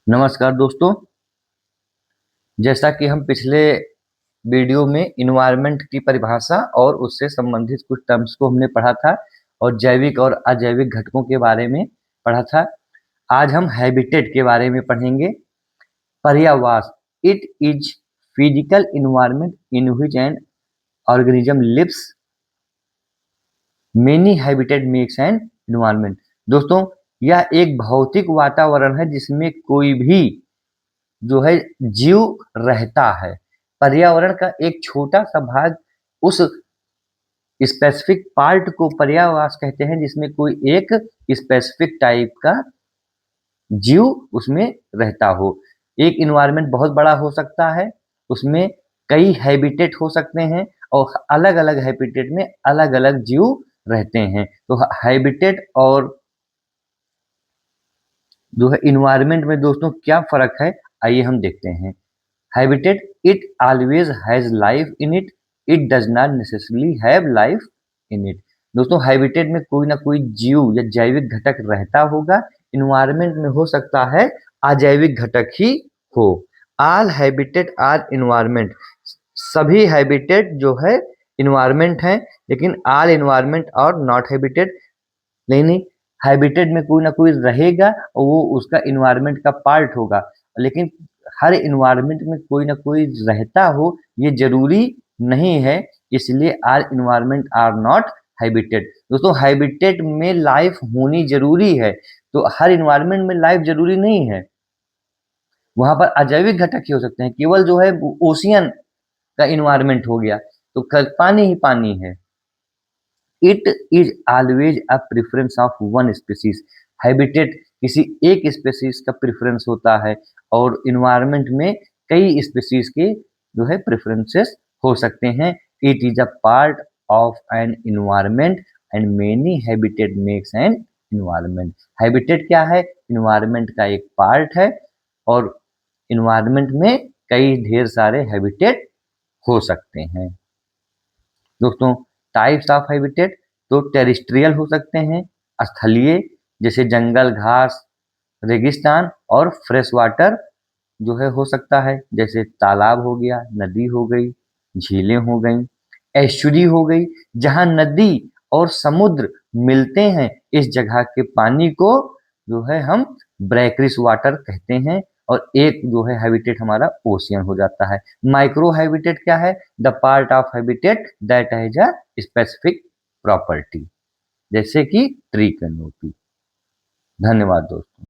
नमस्कार दोस्तों। जैसा कि हम पिछले वीडियो में इन्वायरमेंट की परिभाषा और उससे संबंधित कुछ टर्म्स को हमने पढ़ा था और जैविक और अजैविक घटकों के बारे में पढ़ा था। आज हम हैबिटेट के बारे में पढ़ेंगे। पर्यावास, it is physical environment in which an organism lives. Many habitat makes an environment. दोस्तों, यह एक भौतिक वातावरण है जिसमें कोई भी जो है जीव रहता है। पर्यावरण का एक छोटा सा भाग, उस स्पेसिफिक पार्ट को पर्यावास कहते हैं जिसमें कोई एक स्पेसिफिक टाइप का जीव उसमें रहता हो। एक इन्वायरमेंट बहुत बड़ा हो सकता है, उसमें कई हैबिटेट हो सकते हैं और अलग अलग हैबिटेट में अलग अलग जीव रहते हैं। तो हैबिटेट और जो है इन्वायरमेंट में दोस्तों क्या फर्क है, आइए हम देखते हैं। Habitat, it always has life in it, it does not necessarily have life in it. दोस्तों, हैबिटेट में कोई ना कोई जीव या जैविक घटक रहता होगा। इन्वायरमेंट में हो सकता है अजैविक घटक ही हो। All habitat are environment. सभी हैबिटेट जो है इन्वायरमेंट है, लेकिन ऑल इन्वायरमेंट और नॉट हैबिटेट। नहीं, हैबिटेट में कोई ना कोई रहेगा और वो उसका इन्वायरमेंट का पार्ट होगा, लेकिन हर इन्वायरमेंट में कोई ना कोई रहता हो ये जरूरी नहीं है। इसलिए are environment are not habitat. दोस्तों, हैबिटेट में लाइफ होनी जरूरी है, तो हर इन्वायरमेंट में लाइफ जरूरी नहीं है। वहां पर अजैविक घटक ही हो सकते हैं। केवल जो है ओशियन का इन्वायरमेंट हो गया, तो पानी ही पानी है। It is always a preference of one species. Habitat किसी एक स्पीसीज का प्रेफरेंस होता है और इन्वायरमेंट में कई स्पीसीज के जो है प्रेफरेंसेस हो सकते हैं। It is a part of an environment and many habitat makes an environment. Habitat क्या है? इन्वायरमेंट का एक पार्ट है और इन्वायरमेंट में कई ढेर सारे हैबिटेट हो सकते हैं। दोस्तों, टाइप्स ऑफ हैबिटेट तो टेरेस्ट्रियल हो सकते हैं, स्थलीय जैसे जंगल, घास, रेगिस्तान, और फ्रेश वाटर जो है हो सकता है जैसे तालाब हो गया, नदी हो गई, झीलें हो गई। एस्चुरी हो गई, जहां नदी और समुद्र मिलते हैं, इस जगह के पानी को जो है हम ब्रैकिश वाटर कहते हैं। और एक जो है हैबिटेट हमारा ओशियन हो जाता है। माइक्रो हैबिटेट क्या है? The part of habitat that has a specific property, जैसे कि ट्री कैनोपी। धन्यवाद दोस्तों।